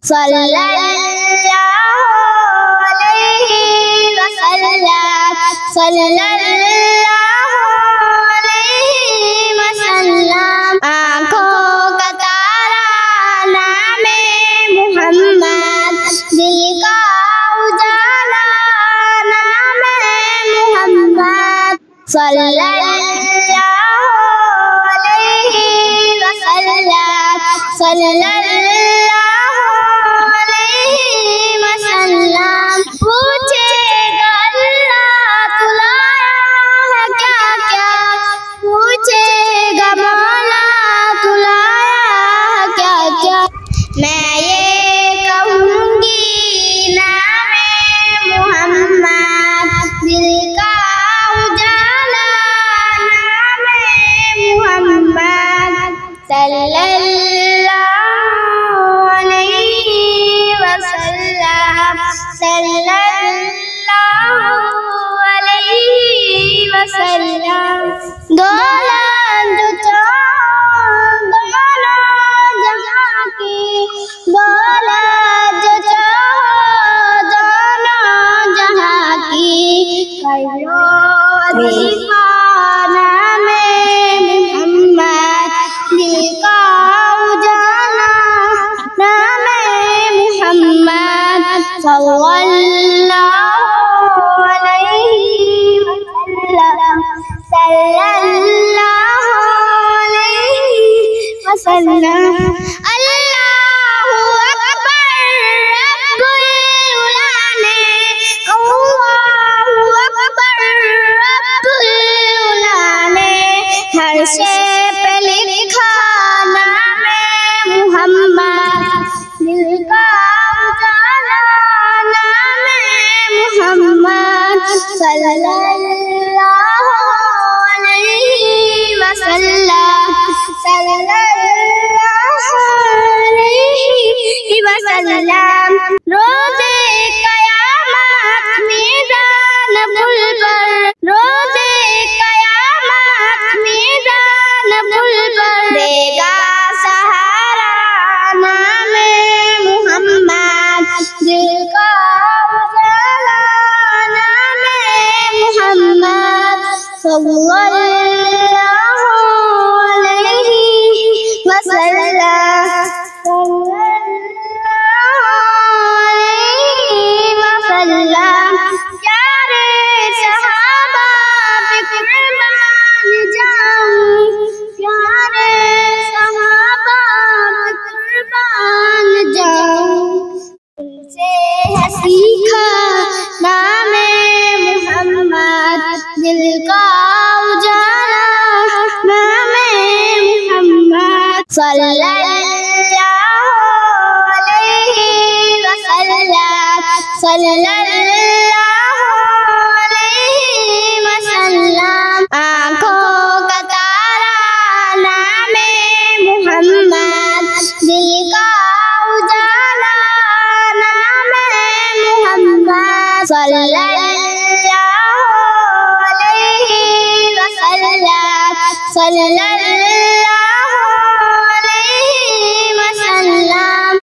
सल्लल्लाहु अलैहि वसल्लम, सल्लल्लाहु अलैहि वसल्लम। आँखों का तारा नामे मुहम्मद, दिल का उजाला नामे मुहम्मद, सल्लल्लाहु अलैहि वसल्लम, सल्लल्लाहु अलैहि वसल्लम। पूछेगा अल्लाह तू लाया है क्या क्या, पूछेगा मौला तू लाया है क्या क्या। मैं ये कहूँगी नामे मुहम्मद, दिल का उजाला नामे मुहम्मद, सल्लल्लाहु अलैहि वसल्लम, सल्लल्लाहु अलैहि वसल्लम। दौलत जो चाहो दोनों जहां की, दौलत जो चाहो दोनों जहां की, करो दीवाना में मुहम्मद, दिल का उजाला नामे मुहम्मद, सल्लल्लाहु अलैहि वसल्लम, सल्लल्लाहु अलैहि वसल्लम। अल्लाहु अकबर रब्बुल उला ने, अल्लाहु अकबर रब्बुल उला ने, हर शे पे लिखा नामे मुहम्मद, दिल का उजाला नामे मुहम्मद, सल्लल्लाहु अलैहि वसल्लम, सल्लल्लाहु अलैहि वसल्लम। रोज़े क़यामत मीज़ान पुल पर, रोज़े क़यामत मीज़ान पुल पर, देगा सहारा नामे मुहम्मद, दिल का उजाला नामे मुहम्मद, सल्लल्लाहु अलैहि वसल्लम, सल्लल्लाहु अलैहि वसल्लम। प्यारे सहाबा पे कुर्बान जाऊं, प्यारे सहाबा पे कुर्बान जाऊं, उनसे है सीखा नामे मुहम्मद, दिल का उजाला नामे मुहम्मद, सल्लल्लाहु अलैहि वसल्लम, सल्लल्लाहु अलैहि वसल्लम। आँखों का तारा नामे मुहम्मद, दिल का उजाला नामे मुहम्मद, सल्लल्लाहु अलैहि वसल्लम, सल्लल्लाहु